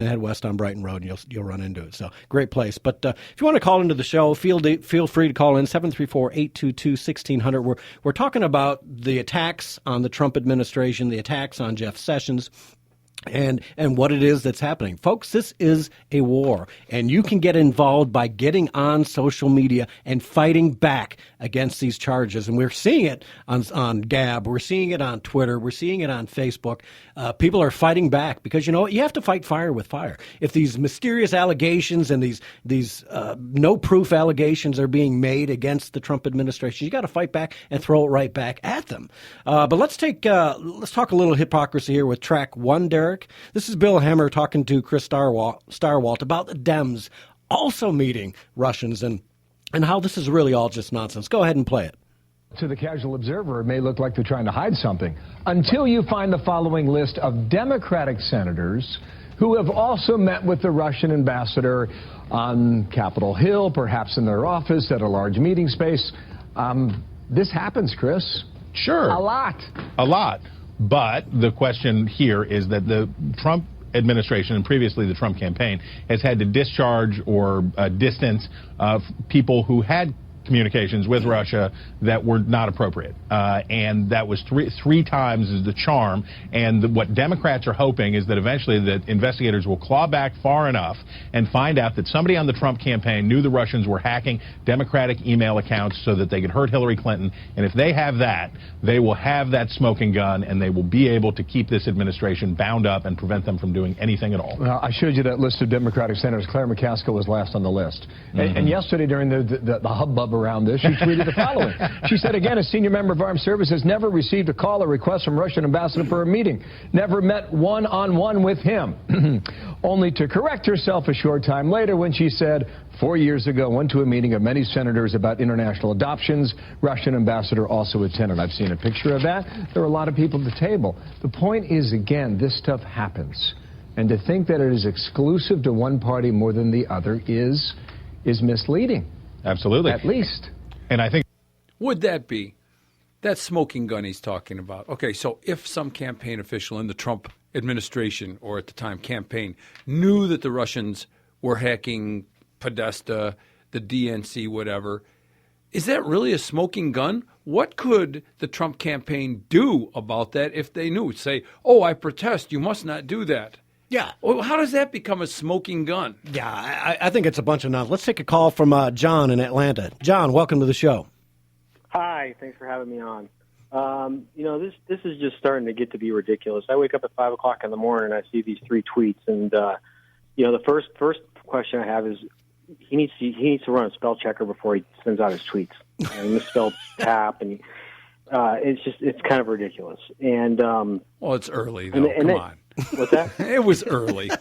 head west on Brighton Road, and you'll run into it. So great place. But if you want to call into the show, feel free to call in 734-822-1600. We're talking about the attacks on the Trump administration, the attacks on Jeff Sessions, and what it is that's happening. Folks, this is a war, and you can get involved by getting on social media and fighting back against these charges. And we're seeing it on Gab. We're seeing it on Twitter. We're seeing it on Facebook. People are fighting back because, you know what? You have to fight fire with fire. If these mysterious allegations and these no-proof allegations are being made against the Trump administration, you got to fight back and throw it right back at them. But let's talk a little hypocrisy here with track one, Derek. This is Bill Hemmer talking to Chris Starwalt about the Dems also meeting Russians and how this is really all just nonsense. Go ahead and play it. To the casual observer, it may look like they're trying to hide something until you find the following list of Democratic senators who have also met with the Russian ambassador on Capitol Hill, perhaps in their office at a large meeting space. This happens, Chris. Sure. A lot. But the question here is that the Trump administration and previously the Trump campaign has had to discharge or distance people who had communications with Russia that were not appropriate. And that was three times is the charm. And what Democrats are hoping is that eventually the investigators will claw back far enough and find out that somebody on the Trump campaign knew the Russians were hacking Democratic email accounts so that they could hurt Hillary Clinton. And if they have that, they will have that smoking gun and they will be able to keep this administration bound up and prevent them from doing anything at all. Well, I showed you that list of Democratic senators. Claire McCaskill was last on the list. And yesterday during the hubbub around this, she tweeted the following. She said, again, a senior member of Armed Services never received a call or request from Russian ambassador for a meeting, never met one-on-one with him, only to correct herself a short time later when she said, 4 years ago, went to a meeting of many senators about international adoptions. Russian ambassador also attended. I've seen a picture of that. There were a lot of people at the table. The point is, again, this stuff happens. And to think that it is exclusive to one party more than the other is misleading. Absolutely. At least. And I think... Would that be that smoking gun he's talking about? Okay, so if some campaign official in the Trump administration or at the time campaign knew that the Russians were hacking Podesta, the DNC, whatever, is that really a smoking gun? What could the Trump campaign do about that if they knew? Say, oh, I protest, you must not do that. Yeah. Well, how does that become a smoking gun? Yeah, I think it's a bunch of nonsense. Let's take a call from John in Atlanta. John, welcome to the show. Hi, thanks for having me on. This is just starting to get to be ridiculous. I wake up at 5 o'clock in the morning and I see these three tweets, and the first question I have is he needs to run a spell checker before he sends out his tweets. He misspelled tap, and it's kind of ridiculous. And well, it's early though. Come on. What's that? It was early. I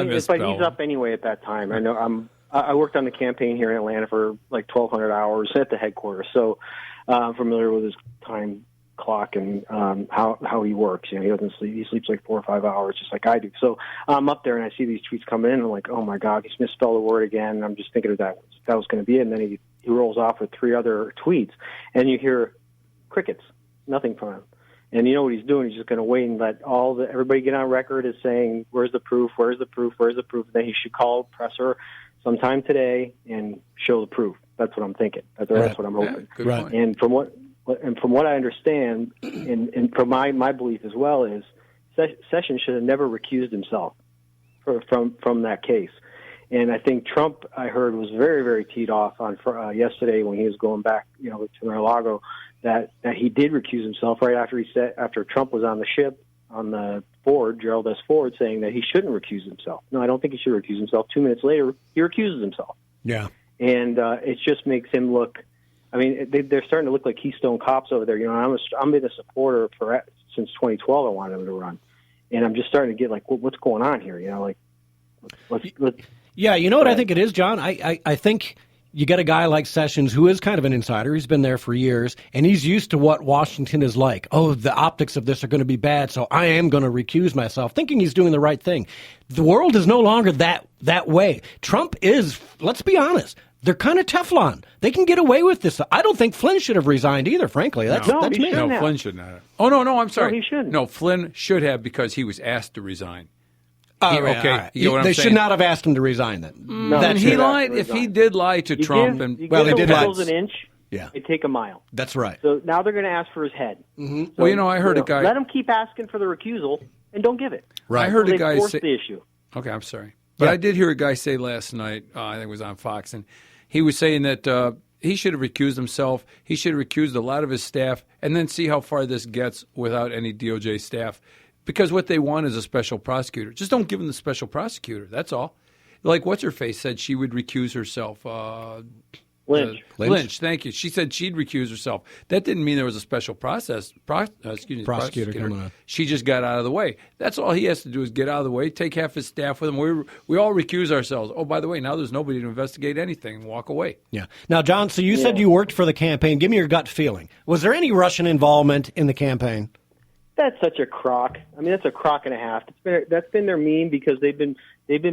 misspelled. But he's up anyway at that time. I know. I worked on the campaign here in Atlanta for like 1,200 hours at the headquarters, so I'm familiar with his time clock and how he works. You know, he doesn't sleep. He sleeps like 4 or 5 hours, just like I do. So I'm up there and I see these tweets come in, and I'm like, oh my God, he's misspelled a word again. And I'm just thinking that was going to be it. And then he rolls off with 3 other tweets, and you hear crickets, nothing from him. And you know what he's doing? He's just going to wait and let everybody get on record as saying, "Where's the proof? Where's the proof? Where's the proof?" And then he should call presser sometime today and show the proof. That's what I'm thinking. That's what I'm hoping. Yeah, good point. And from what I understand, and from my belief as well, is Sessions should have never recused himself from that case. And I think Trump, I heard, was very, very teed off on yesterday when he was going back, to Mar-a-Lago, that he did recuse himself right after Trump was on the ship on the Ford, Gerald S. Ford, saying that he shouldn't recuse himself. No, I don't think he should recuse himself. 2 minutes later, he recuses himself. Yeah. And it just makes him look. I mean, they're starting to look like Keystone Cops over there. I'm been a supporter since 2012. I wanted him to run, and I'm just starting to get like, what's going on here? Let's Yeah, you know what I think it is, John? I think you get a guy like Sessions who is kind of an insider. He's been there for years, and he's used to what Washington is like. Oh, the optics of this are going to be bad, so I am going to recuse myself, thinking he's doing the right thing. The world is no longer that way. Trump is, let's be honest, they're kind of Teflon. They can get away with this. I don't think Flynn should have resigned either, frankly. That's me. No, Flynn shouldn't have. Oh, no, I'm sorry. No, he shouldn't. No, Flynn should have because he was asked to resign. Okay, you know what I'm they saying? should not have asked him to resign then. No, That's he it. lied. If he did lie to Trump, and you well, give he did officials lie. an inch, Yeah. they take a mile. That's right. So now they're going to ask for his head. Mm-hmm. So, well, I heard a guy. Let him keep asking for the recusal and don't give it. Right. I heard So a they guy forced say. the issue. Okay, I'm sorry, but I did hear a guy say last night. I think it was on Fox, and he was saying that he should have recused himself. He should have recused a lot of his staff, and then see how far this gets without any DOJ staff. Because what they want is a special prosecutor. Just don't give them the special prosecutor. That's all. Like what's-her-face said she would recuse herself. Lynch, thank you. She said she'd recuse herself. That didn't mean there was a special prosecutor coming on. She just got out of the way. That's all he has to do is get out of the way, take half his staff with him. We all recuse ourselves. Oh, by the way, now there's nobody to investigate anything and walk away. Yeah. Now, John, so you said you worked for the campaign. Give me your gut feeling. Was there any Russian involvement in the campaign? That's such a crock. I mean, that's a crock and a half. That's been their meme because they've been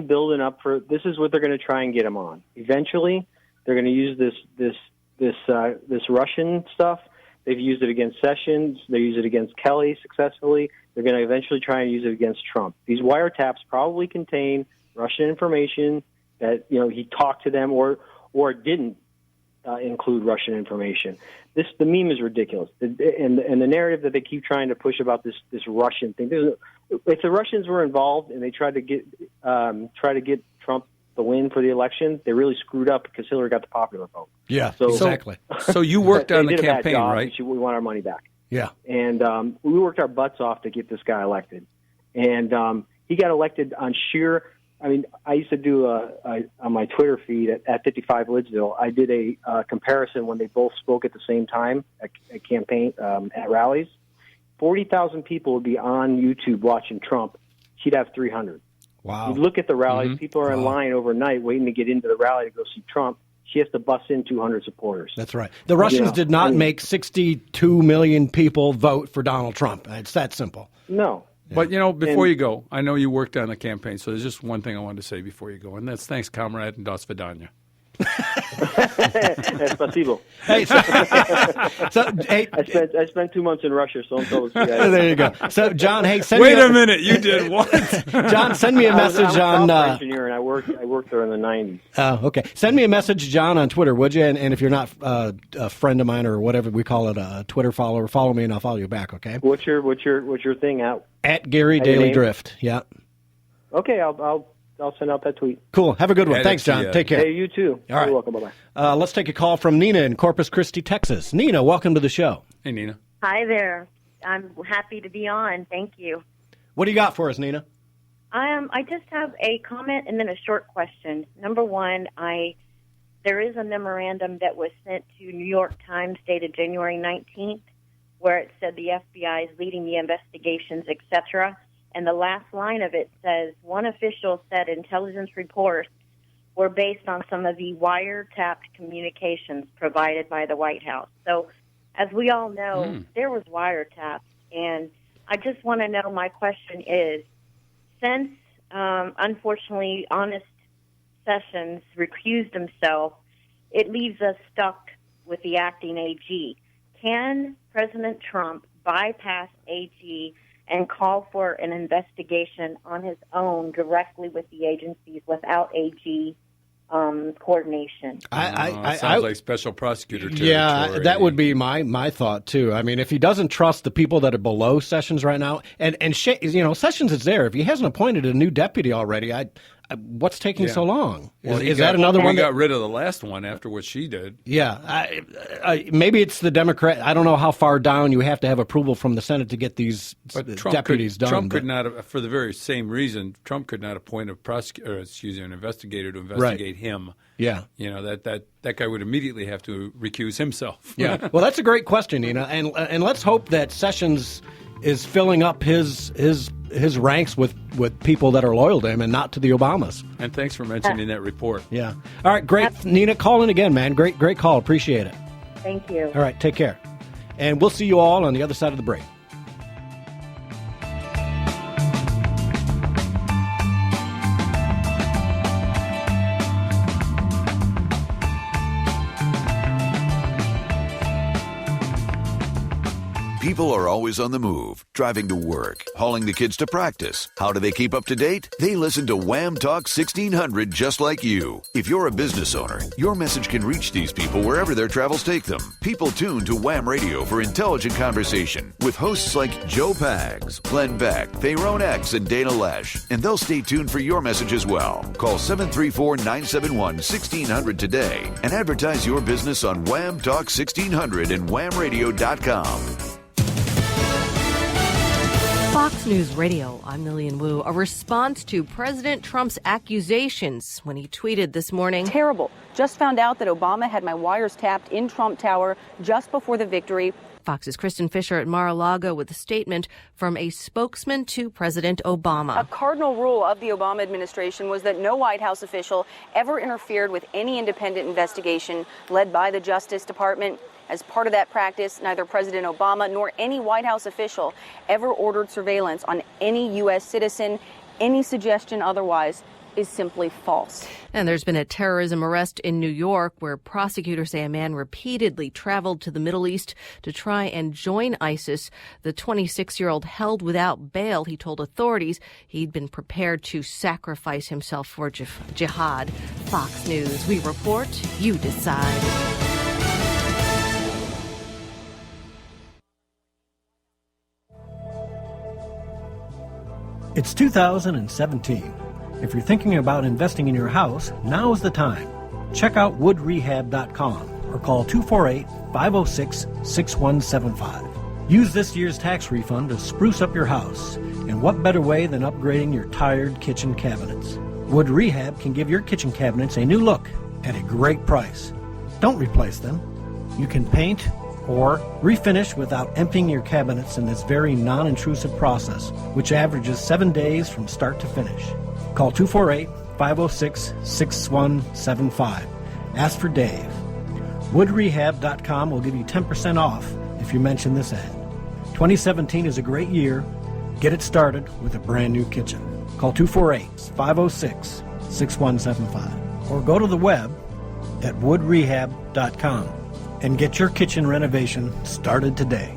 building up for. This is what they're going to try and get him on. Eventually, they're going to use this Russian stuff. They've used it against Sessions. They use it against Kelly successfully. They're going to eventually try and use it against Trump. These wiretaps probably contain Russian information that he talked to them or didn't include Russian information. The meme is ridiculous, and the narrative that they keep trying to push about this Russian thing. If the Russians were involved and they tried to get Trump the win for the election, they really screwed up because Hillary got the popular vote. Yeah, so, exactly. So you worked on they the did a bad campaign, job. right? We want our money back. Yeah. And we worked our butts off to get this guy elected, and he got elected on sheer. I mean, I used to do on my Twitter feed at 55 Lidsville. I did a comparison when they both spoke at the same time at campaign at rallies. 40,000 people would be on YouTube watching Trump. She'd have 300. Wow. You look at the rallies. People are in line overnight waiting to get into the rally to go see Trump. She has to bust in 200 supporters. That's right. The Russians did not make 62 million people vote for Donald Trump. It's that simple. No. But, before you go, I know you worked on the campaign, so there's just one thing I wanted to say before you go, and that's thanks, comrade, and das vidanya. Spasibo. Hey, I spent 2 months in Russia, so I'm told. There you go. So, John, hey, send Wait me a minute, you did what? John, send me a message on. I'm an engineer, and I worked there in the 90s. Oh, okay. Send me a message, John, on Twitter, would you? And if you're not a friend of mine or whatever we call it, a Twitter follower, follow me and I'll follow you back. Okay. What's your thing out? At Gary Daily Drift. Yeah. Okay, I'll send out that tweet. Cool. Have a good one. Thanks, John. Take care. Hey, you too. All right. You're welcome. Bye-bye. Let's take a call from Nina in Corpus Christi, Texas. Nina, welcome to the show. Hey, Nina. Hi there. I'm happy to be on. Thank you. What do you got for us, Nina? I just have a comment and then a short question. Number one, there is a memorandum that was sent to New York Times dated January 19th where it said the FBI is leading the investigations, etc. And the last line of it says, one official said intelligence reports were based on some of the wiretapped communications provided by the White House. So, as we all know, there was wiretaps. And I just want to know, my question is, since, unfortunately, Honest Sessions recused himself, it leaves us stuck with the acting AG. Can President Trump bypass AG and call for an investigation on his own directly with the agencies without AG coordination? Sounds like special prosecutor territory. Yeah, that would be my thought too. I mean, if he doesn't trust the people that are below Sessions right now, and Sessions is there. If he hasn't appointed a new deputy already, what's taking so long? Is that another one? We got rid of the last one after what she did. Yeah, maybe it's the Democrat. I don't know how far down you have to have approval from the Senate to get these deputies done. Trump could not, for the very same reason, Trump could not appoint an investigator to investigate him. Yeah, that guy would immediately have to recuse himself. Yeah, well, that's a great question, Nina, and let's hope that Sessions is filling up his ranks with people that are loyal to him and not to the Obamas. And thanks for mentioning that report. Yeah. All right, great. Nina, call in again, man. Great call. Appreciate it. Thank you. All right, take care. And we'll see you all on the other side of the break. People are always on the move, driving to work, hauling the kids to practice. How do they keep up to date? They listen to Wham Talk 1600 just like you. If you're a business owner, your message can reach these people wherever their travels take them. People tune to Wham Radio for intelligent conversation with hosts like Joe Pags, Glenn Beck, Tyrone X, and Dana Lesh. And they'll stay tuned for your message as well. Call 734-971-1600 today and advertise your business on Wham Talk 1600 and whamradio.com. Fox News Radio, I'm Lillian Wu. A response to President Trump's accusations when he tweeted this morning. Terrible. Just found out that Obama had my wires tapped in Trump Tower just before the victory. Fox's Kristen Fisher at Mar-a-Lago with a statement from a spokesman to President Obama. A cardinal rule of the Obama administration was that no White House official ever interfered with any independent investigation led by the Justice Department. As part of that practice, neither President Obama nor any White House official ever ordered surveillance on any U.S. citizen. Any suggestion otherwise is simply false. And there's been a terrorism arrest in New York where prosecutors say a man repeatedly traveled to the Middle East to try and join ISIS. The 26-year-old held without bail. He told authorities he'd been prepared to sacrifice himself for jihad. Fox News, we report, you decide. It's 2017. If you're thinking about investing in your house, now is the time. Check out woodrehab.com or call 248-506-6175. Use this year's tax refund to spruce up your house. And what better way than upgrading your tired kitchen cabinets? Wood Rehab can give your kitchen cabinets a new look at a great price. Don't replace them. You can paint or refinish without emptying your cabinets in this very non-intrusive process, which averages 7 days from start to finish. Call 248-506-6175. Ask for Dave. Woodrehab.com will give you 10% off if you mention this ad. 2017 is a great year. Get it started with a brand new kitchen. Call 248-506-6175 or go to the web at woodrehab.com and get your kitchen renovation started today.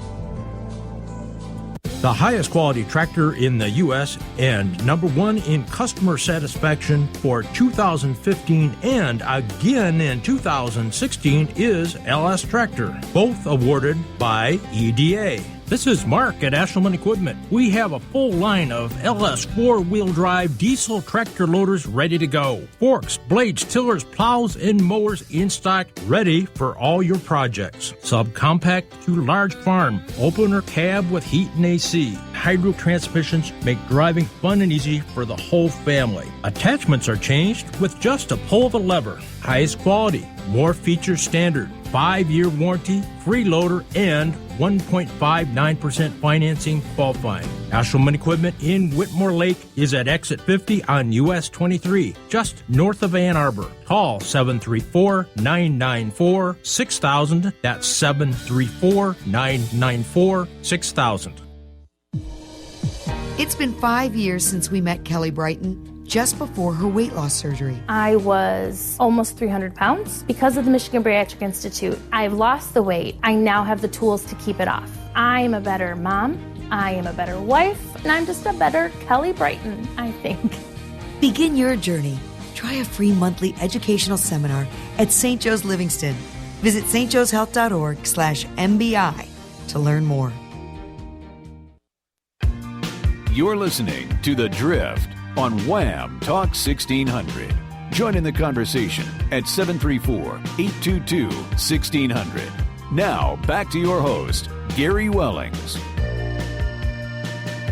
The highest quality tractor in the U.S. and number one in customer satisfaction for 2015 and again in 2016 is LS Tractor, both awarded by EDA. This is Mark at Ashelman Equipment. We have a full line of LS four-wheel drive diesel tractor loaders ready to go. Forks, blades, tillers, plows, and mowers in stock, ready for all your projects. Subcompact to large farm, opener cab with heat and AC. Hydro transmissions make driving fun and easy for the whole family. Attachments are changed with just a pull of a lever. Highest quality, more features standard. 5-year warranty, free loader, and 1.59% financing qualifying. Ashelman Equipment in Whitmore Lake is at exit 50 on US 23, just north of Ann Arbor. Call 734-994-6000. That's 734-994-6000. It's been 5 years since we met Kelly Brighton, just before her weight loss surgery. I was almost 300 pounds. Because of the Michigan Bariatric Institute, I've lost the weight. I now have the tools to keep it off. I am a better mom, I am a better wife, and I'm just a better Kelly Brighton, I think. Begin your journey. Try a free monthly educational seminar at St. Joe's Livingston. Visit stjoeshealth.org/MBI to learn more. You're listening to The Drift on Wham Talk 1600. Join in the conversation at 734-822-1600. Now, back to your host, Gary Wellings.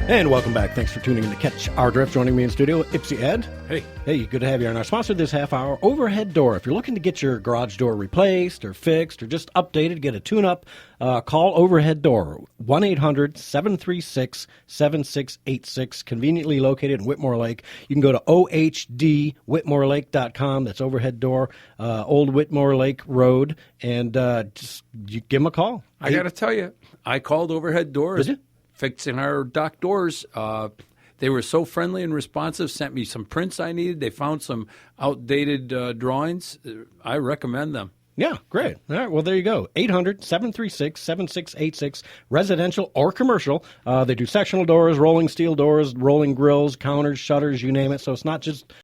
And welcome back. Thanks for tuning in to Catch Our Drift. Joining me in studio, Ipsy Ed. Hey. Hey, good to have you. And our sponsor this half hour, Overhead Door. If you're looking to get your garage door replaced or fixed or just updated, get a tune-up, call Overhead Door, 1-800-736-7686, conveniently located in Whitmore Lake. You can go to ohdwhitmorelake.com. That's Overhead Door, Old Whitmore Lake Road, and just you give them a call. I got to tell you, I called Overhead Doors. Did you? Fixing our dock doors. They were so friendly and responsive, sent me some prints I needed. They found some outdated drawings. I recommend them. Yeah, great. All right, well, there you go. 800-736-7686, residential or commercial. They do sectional doors, rolling steel doors, rolling grills, counters, shutters, you name it. So it's not just